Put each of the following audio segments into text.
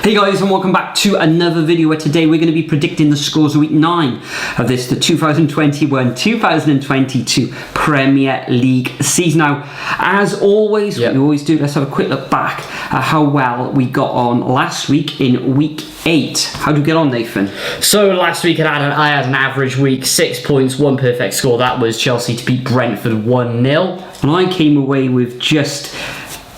Hey guys, and welcome back to another video where today we're going to be predicting the scores of week 9 of the 2021-2022 Premier League season. Now, as always, we always do, let's have a quick look back at how well we got on last week in week 8. How did we get on, Nathan? So last week I had an average week, 6 points, 1 perfect score. That was Chelsea to beat Brentford 1-0. And I came away with just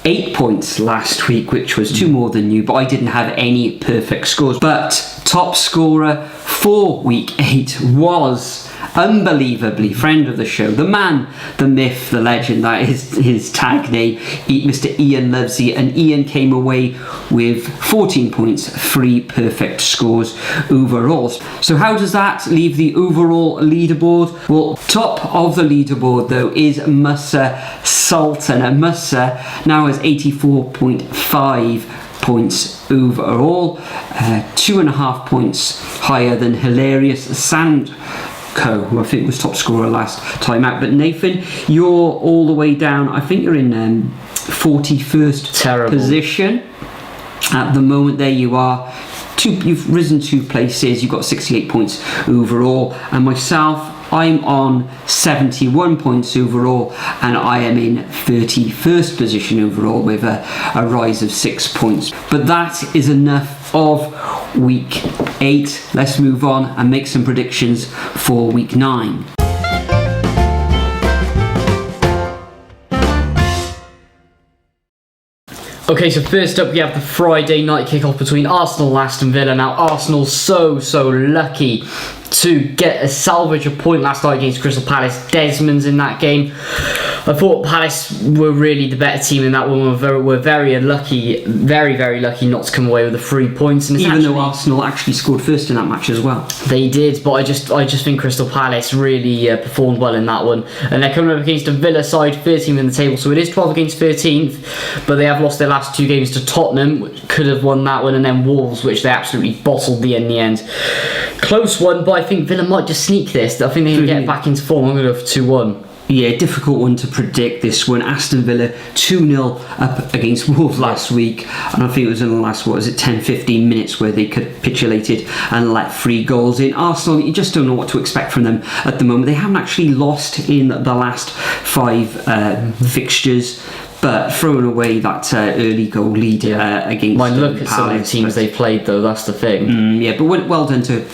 8 points last week, which was 2 more than you, but I didn't have any perfect scores. But top scorer for week 8 was, unbelievably, friend of the show, the man, the myth, the legend, that is his tag name, Mr. Ian Lovesey. And Ian came away with 14 points, 3 perfect scores overall. So how does that leave the overall leaderboard? Well, top of the leaderboard though is Musa Sultan, and Musa now has 84.5 points overall, 2.5 points higher than Hilarious Sandco, who I think was top scorer last time out. But Nathan, you're all the way down. I think you're in 41st position at the moment. There you are. You've risen 2 places. You've got 68 points overall, and myself, I'm on 71 points overall, and I am in 31st position overall with a rise of 6 points. But that is enough of week 8. Let's move on and make some predictions for week 9. Okay, so first up we have the Friday night kickoff between Arsenal and Aston Villa. Now, Arsenal so lucky to get a salvage a point last night against Crystal Palace. Desmond's in that game. I thought Palace were really the better team in that one. We're very unlucky, very lucky not to come away with the 3 points. And even though Arsenal actually scored first in that match as well. They did, but I just think Crystal Palace really performed well in that one. And they're coming up against a Villa side, 13th in the table, so it is 12 against 13th. But they have lost their last 2 games to Tottenham, which could have won that one, and then Wolves, which they absolutely bottled in the end. Close one, but I think Villa might just sneak this. I think they can get back into form. I'm going to go for 2-1. Yeah, difficult one to predict, this one. Aston Villa 2-0 up against Wolves last week, and I think it was in the last 10-15 minutes where they capitulated and let 3 goals in. Arsenal, you just don't know what to expect from them at the moment. They haven't actually lost in the last 5 fixtures, but throwing away that early goal lead against Might look at Palace, some of the teams they've played though, that's the thing. Yeah, but well done to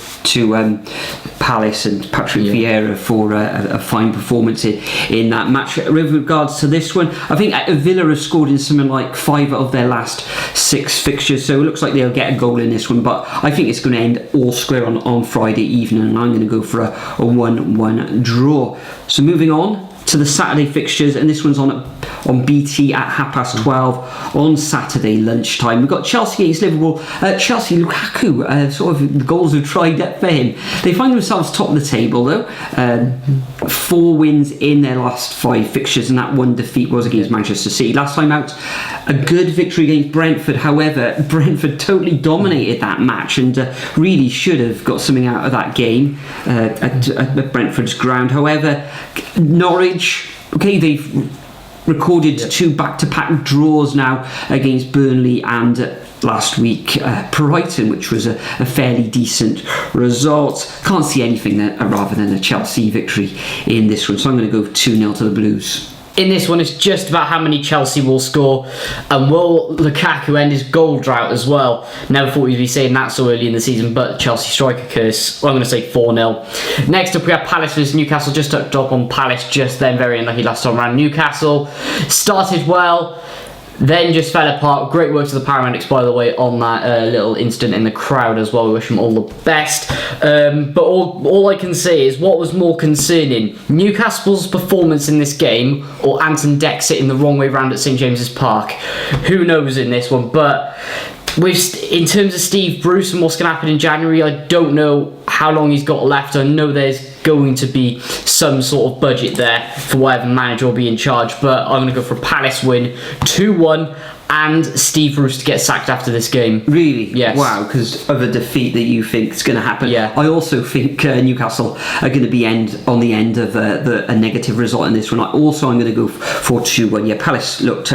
Palace and Patrick Vieira for a fine performance in that match. With regards to this one, I think Villa have scored in something like 5 of their last 6 fixtures, so it looks like they'll get a goal in this one, but I think it's going to end all square on Friday evening, and I'm going to go for a 1-1 draw. So moving on to the Saturday fixtures, and this one's on BT at 12:30 on Saturday lunchtime. We've got Chelsea against Liverpool. Chelsea, Lukaku, sort of the goals have dried up for him. They find themselves top of the table though. 4 wins in their last 5 fixtures, and that 1 defeat was against Manchester City. Last time out, a good victory against Brentford. However, Brentford totally dominated that match and really should have got something out of that game at Brentford's ground. However, Norwich, they've recorded 2 back-to-back draws now against Burnley and last week Brighton, which was a fairly decent result. Can't see anything rather than a Chelsea victory in this one, so I'm going to go 2-0 to the Blues. In this one, it's just about how many Chelsea will score, and will Lukaku end his goal drought as well. Never thought we'd be saying that so early in the season, but Chelsea striker curse. Well, I'm going to say 4-0. Next up, we have Palace versus Newcastle. Just tucked up on Palace just then. Very unlucky last time around. Newcastle started well, then just fell apart. Great work to the paramedics, by the way, on that little incident in the crowd as well. We wish them all the best. But all I can say is, what was more concerning, Newcastle's performance in this game or Anton Dek sitting the wrong way round at St James's Park? Who knows in this one? But in terms of Steve Bruce and what's going to happen in January, I don't know how long he's got left. I know there's going to be some sort of budget there for whatever manager will be in charge, but I'm going to go for a Palace win 2-1. and Steve Bruce to get sacked after this game. Really? Yes. Wow, because of a defeat that you think is going to happen. Yeah. I also think Newcastle are going to be on the end of a negative result in this one. I'm going to go for 2-1. Yeah, Palace looked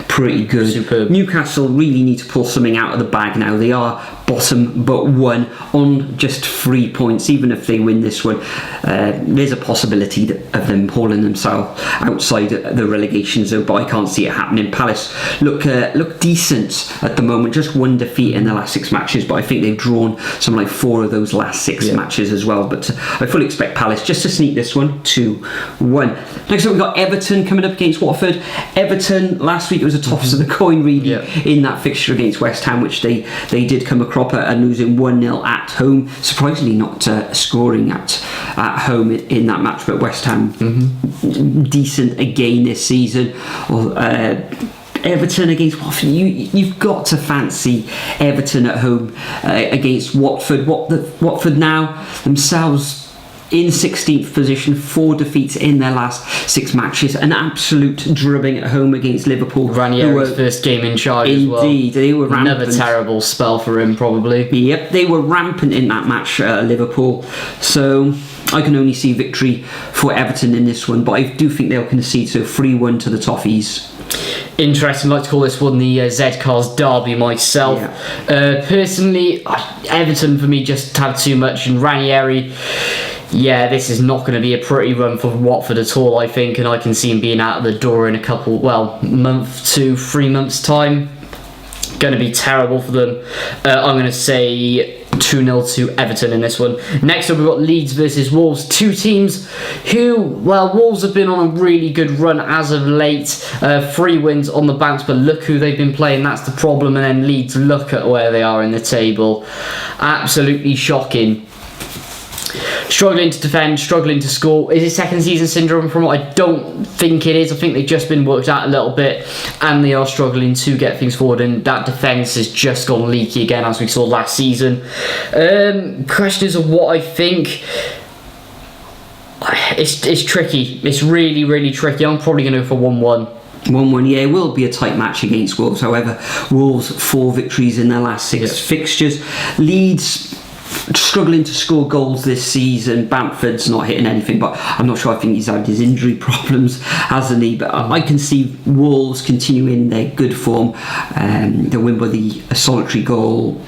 pretty good. Superb. Newcastle really need to pull something out of the bag now. They are bottom but one on just 3 points. Even if they win this one, there's a possibility of them pulling themselves outside the relegation zone, but I can't see it happening. Palace look decent at the moment, just one defeat in the last 6 matches, but I think they've drawn something like 4 of those last 6 matches as well. But I fully expect Palace just to sneak this one 2-1. Next up we've got Everton coming up against Watford. Everton, last week it was a toss of the coin really in that fixture against West Ham, which they did come a cropper and losing 1-0 at home. Surprisingly not scoring at home in that match, but West Ham decent again this season. Everton against Watford, you've got to fancy Everton at home against Watford. Watford now themselves in 16th position, 4 defeats in their last 6 matches, an absolute drubbing at home against Liverpool. Ranieri's first game in charge as well. Indeed, they were rampant. Another terrible spell for him, probably. Yep, they were rampant in that match, Liverpool. So I can only see victory for Everton in this one, but I do think they'll concede, so 3-1 to the Toffees. Interesting. I like to call this one the Z-Cars derby myself. Personally, Everton for me just have too much, and Ranieri, this is not going to be a pretty run for Watford at all, I think, and I can see him being out of the door in a couple, month to 3 months' time. Going to be terrible for them. I'm going to say 2-0 to Everton in this one. Next up we've got Leeds versus Wolves. 2 teams who, Wolves have been on a really good run as of late. 3 wins on the bounce, but look who they've been playing, that's the problem. And then Leeds, look at where they are in the table. Absolutely shocking. Struggling to defend, struggling to score. Is it second season syndrome from what? I don't think it is. I think they've just been worked out a little bit, and they are struggling to get things forward, and that defence has just gone leaky again, as we saw last season. Questions of what I think. It's tricky. It's really, really tricky. I'm probably going to go for 1-1. 1-1, it will be a tight match against Wolves. However, Wolves 4 victories in their last 6 fixtures. Leeds struggling to score goals this season. Bamford's not hitting anything, but I'm not sure. I think he's had his injury problems, hasn't he? But I can see Wolves continuing their good form. They'll win by a solitary goal.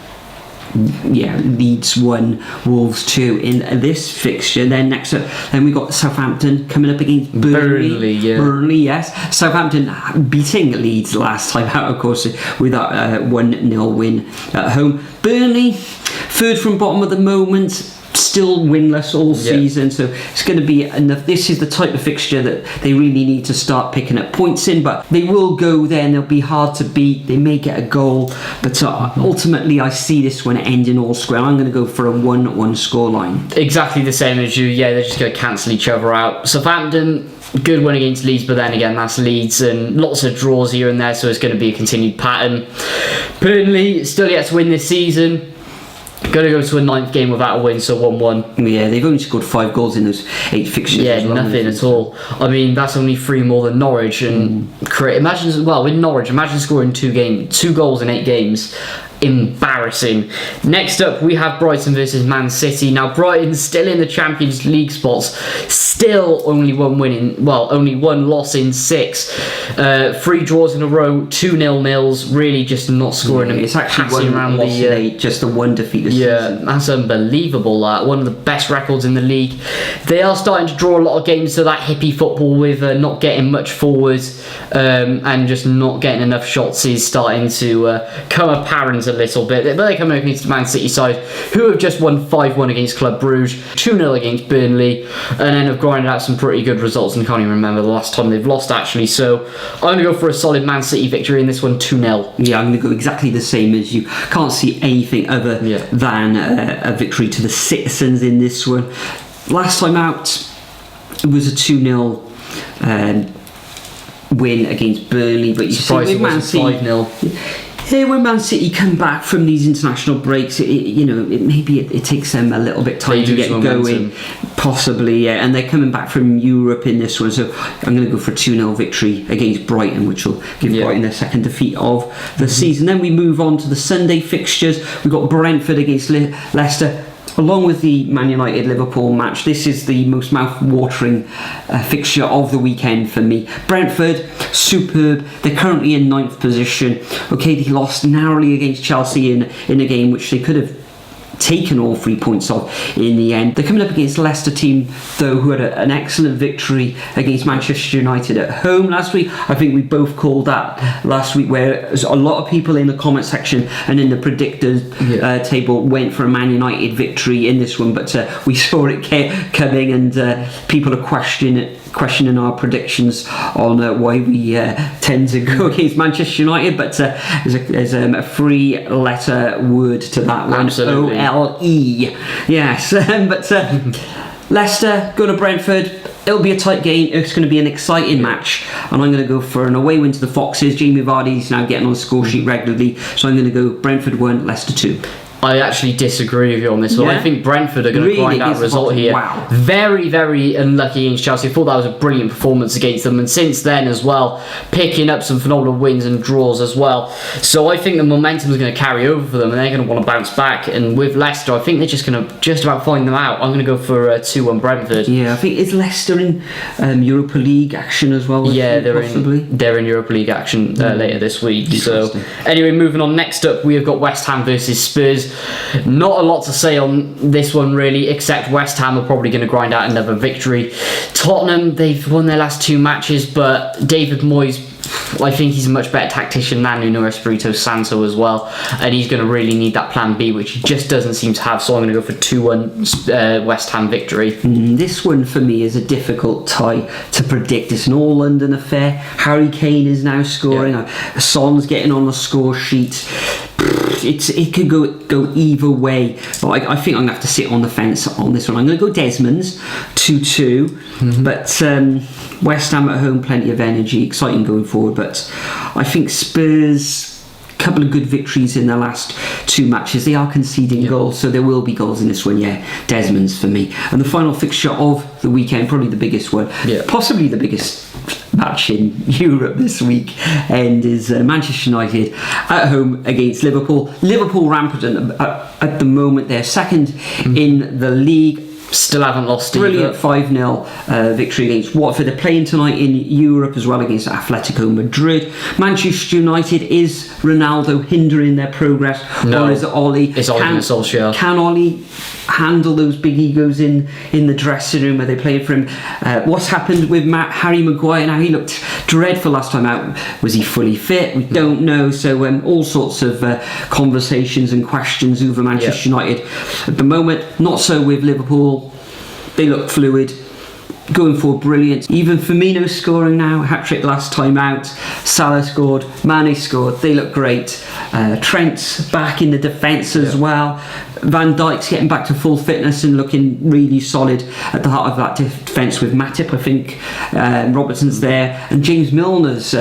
Leeds 1, Wolves 2 in this fixture. Then next up, we got Southampton coming up against Burnley. Burnley, yes. Southampton beating Leeds last time out, of course, with that 1-0 win at home. Burnley, 3rd from bottom at the moment, still winless all season, so it's going to be enough. This is the type of fixture that they really need to start picking up points in, but they will go there and they'll be hard to beat. They may get a goal, but ultimately I see this one ending all square. I'm going to go for a 1-1 scoreline. Exactly the same as you. They're just going to cancel each other out. Southampton, good win against Leeds, but then again that's Leeds, and lots of draws here and there, so it's going to be a continued pattern. Burnley still yet to win this season. Going to go to a 9th game without a win, so 1-1. They've only scored 5 goals in those 8 fixtures. Nothing at all. I mean, that's only 3 more than Norwich. And with Norwich, imagine scoring 2 goals in 8 games. Embarrassing. Next up we have Brighton versus Man City. Now Brighton's still in the Champions League spots, still only one loss in 6, 3 draws in a row, 2-0 nils, really just not scoring them. It's actually one loss in 8, just the 1 defeat this season. That's unbelievable. One of the best records in the league. They are starting to draw a lot of games to that hippie football with not getting much forward and just not getting enough shots is starting to come apparent a little bit, but they come against the Man City side, who have just won 5-1 against Club Brugge, 2-0 against Burnley, and then have grinded out some pretty good results, and can't even remember the last time they've lost actually. So I'm going to go for a solid Man City victory in this one, 2-0. I'm going to go exactly the same as you. Can't see anything other than a victory to the citizens in this one. Last time out it was a 2-0 win against Burnley, but you see with Man City 5-0. when Man City come back from these international breaks, it takes them a little bit time to get going, possibly, yeah. And they're coming back from Europe in this one, so I'm going to go for a 2-0 victory against Brighton, which will give Brighton their second defeat of the season. Then we move on to the Sunday fixtures. We've got Brentford against Leicester, along with the Man United-Liverpool match. This is the most mouth-watering fixture of the weekend for me. Brentford, superb. They're currently in 9th position. Okay, they lost narrowly against Chelsea in a game which they could have taken all 3 points off in the end. They're coming up against a Leicester team, though, who had an excellent victory against Manchester United at home last week. I think we both called that last week, where a lot of people in the comment section and in the predictors table went for a Man United victory in this one, but we saw it coming, and people are questioning our predictions on why we tend to go against Manchester United, but there's a 3-letter word to that one. Absolutely. OLE. Yes. But Leicester go to Brentford. It'll be a tight game. It's going to be an exciting match, and I'm going to go for an away win to the Foxes. Jamie Vardy's now getting on the score sheet regularly, so I'm going to go Brentford 1, Leicester 2. I actually disagree with you on this one. I think Brentford are going to grind out a result here. Wow. Very, very unlucky against Chelsea. I thought that was a brilliant performance against them, and since then as well, picking up some phenomenal wins and draws as well. So I think the momentum is going to carry over for them, and they're going to want to bounce back. And with Leicester, I think they're just going to just about find them out. I'm going to go for 2-1 Brentford. Yeah, I think is Leicester in Europa League action as well. Yeah, they're in Europa League action later this week. So anyway, moving on. Next up, we have got West Ham versus Spurs. Not a lot to say on this one really, except West Ham are probably going to grind out another victory. Tottenham, they've won their last 2 matches, but David Moyes, I think he's a much better tactician than Nuno Espirito Santo as well, and he's going to really need that plan B, which he just doesn't seem to have. So I'm going to go for 2-1 West Ham victory. This one for me is a difficult tie to predict. It's an all-London affair. Harry Kane is now scoring. Son's getting on the score sheet. It could go either way, but I think I'm going to have to sit on the fence on this one. I'm going to go Desmond's 2-2, but West Ham at home, plenty of energy, exciting going forward. But I think Spurs, a couple of good victories in their last 2 matches. They are conceding goals, so there will be goals in this one. Desmond's for me. And the final fixture of the weekend, probably the biggest one, possibly the biggest match in Europe this week, and is Manchester United at home against Liverpool. Liverpool rampant at the moment. They're second in the league. Still haven't lost either. Brilliant 5-0 victory against Watford. They're playing tonight in Europe as well against Atletico Madrid. Manchester United, is Ronaldo hindering their progress? No, or is it Ollie? It's Ole Gunnar Solskjaer. Can Ollie handle those big egos in the dressing room where they play for him? What's happened with Harry Maguire? Now, he looked dreadful last time out. Was he fully fit? We don't know. So all sorts of conversations and questions over Manchester United at the moment. Not so with Liverpool. They look fluid, going for brilliant. Even Firmino scoring now, hat-trick last time out. Salah scored, Mane scored. They look great. Trent's back in the defence as well. Van Dijk's getting back to full fitness and looking really solid at the heart of that defence with Matip, I think. Robertson's there, and James Milner's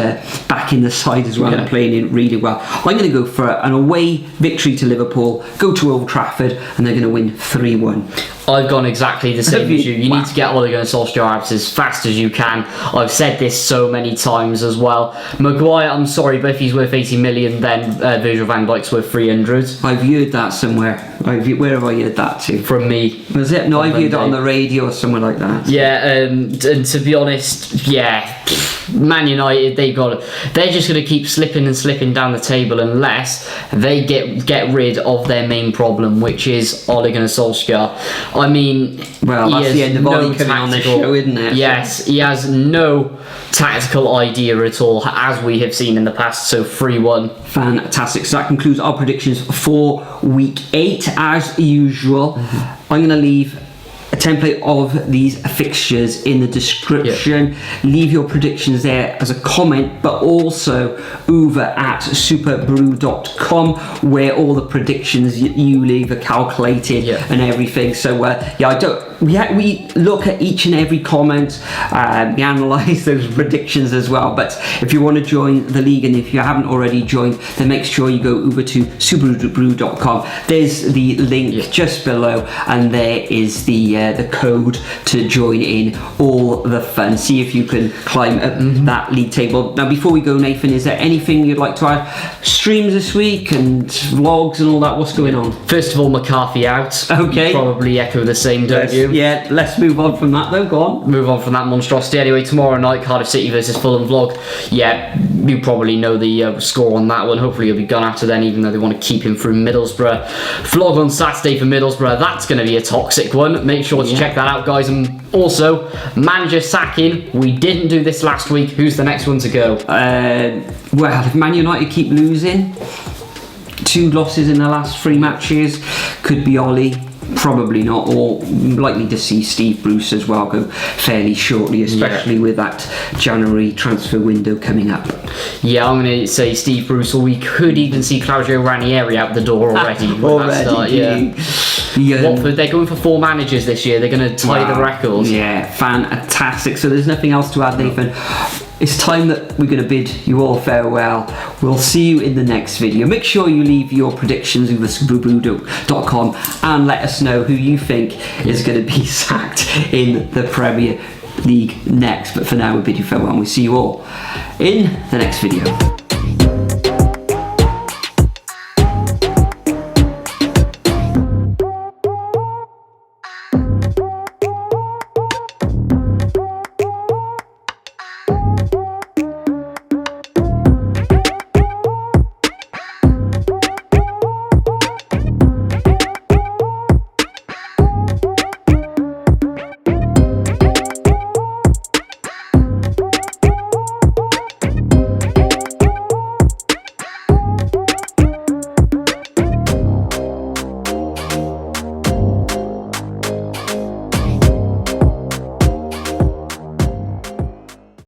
back in the side as well and playing in really well. I'm going to go for an away victory to Liverpool, go to Old Trafford, and they're going to win 3-1. I've gone exactly the same as you. You need to get Ole Gunnar Solskjaer out as fast as you can. I've said this so many times as well. Maguire, I'm sorry, but if he's worth 80 million, then Virgil van Dijk's worth 300. I've heard that somewhere. Where have I heard that to? From me. Was it? No, I've heard it on the radio or somewhere like that. Yeah, and to be honest, Man United, they're just going to keep slipping and slipping down the table unless they get rid of their main problem, which is Ole Gunnar Solskjaer. I mean, well, that's the end of Ollie coming on the show, isn't it? Yes, he has no tactical idea at all, as we have seen in the past. So 3-1. Fantastic. So that concludes our predictions for week 8. As usual, I'm going to leave a template of these fixtures in the description. Leave your predictions there as a comment, but also over at superbrew.com, where all the predictions you leave are calculated and everything. So I don't we look at each and every comment, we analyse those predictions as well. But if you want to join the league, and if you haven't already joined, then make sure you go over to superbrew.com. There's the link just below, and there is the code to join in all the fun. See if you can climb up that league table. Now, before we go, Nathan, is there anything you'd like to add? Streams this week and vlogs and all that. What's going on? First of all, McCarthy out. Okay. You probably echo the same, don't you? Yeah, let's move on from that though. Go on. Move on from that monstrosity. Anyway, tomorrow night, Cardiff City versus Fulham vlog. Yeah, you probably know the score on that one. Hopefully he'll be gone after then, even though they want to keep him through Middlesbrough. Vlog on Saturday for Middlesbrough. That's going to be a toxic one. Make sure to check that out, guys. And also, manager sacking. We didn't do this last week. Who's the next one to go? Well, if Man United keep losing, 2 losses in the last 3 matches, could be Ollie. Probably not, or likely to see Steve Bruce as well go fairly shortly, especially with that January transfer window coming up. Yeah, I'm going to say Steve Bruce, or we could even see Claudio Ranieri out the door already. Watford, they're going for 4 managers this year. They're going to tie the records. Yeah, fantastic. So there's nothing else to add, Nathan. It's time that we're going to bid you all farewell. We'll see you in the next video. Make sure you leave your predictions over superbrew.com and let us know who you think is going to be sacked in the Premier League next. But for now, we bid you farewell and we'll see you all in the next video.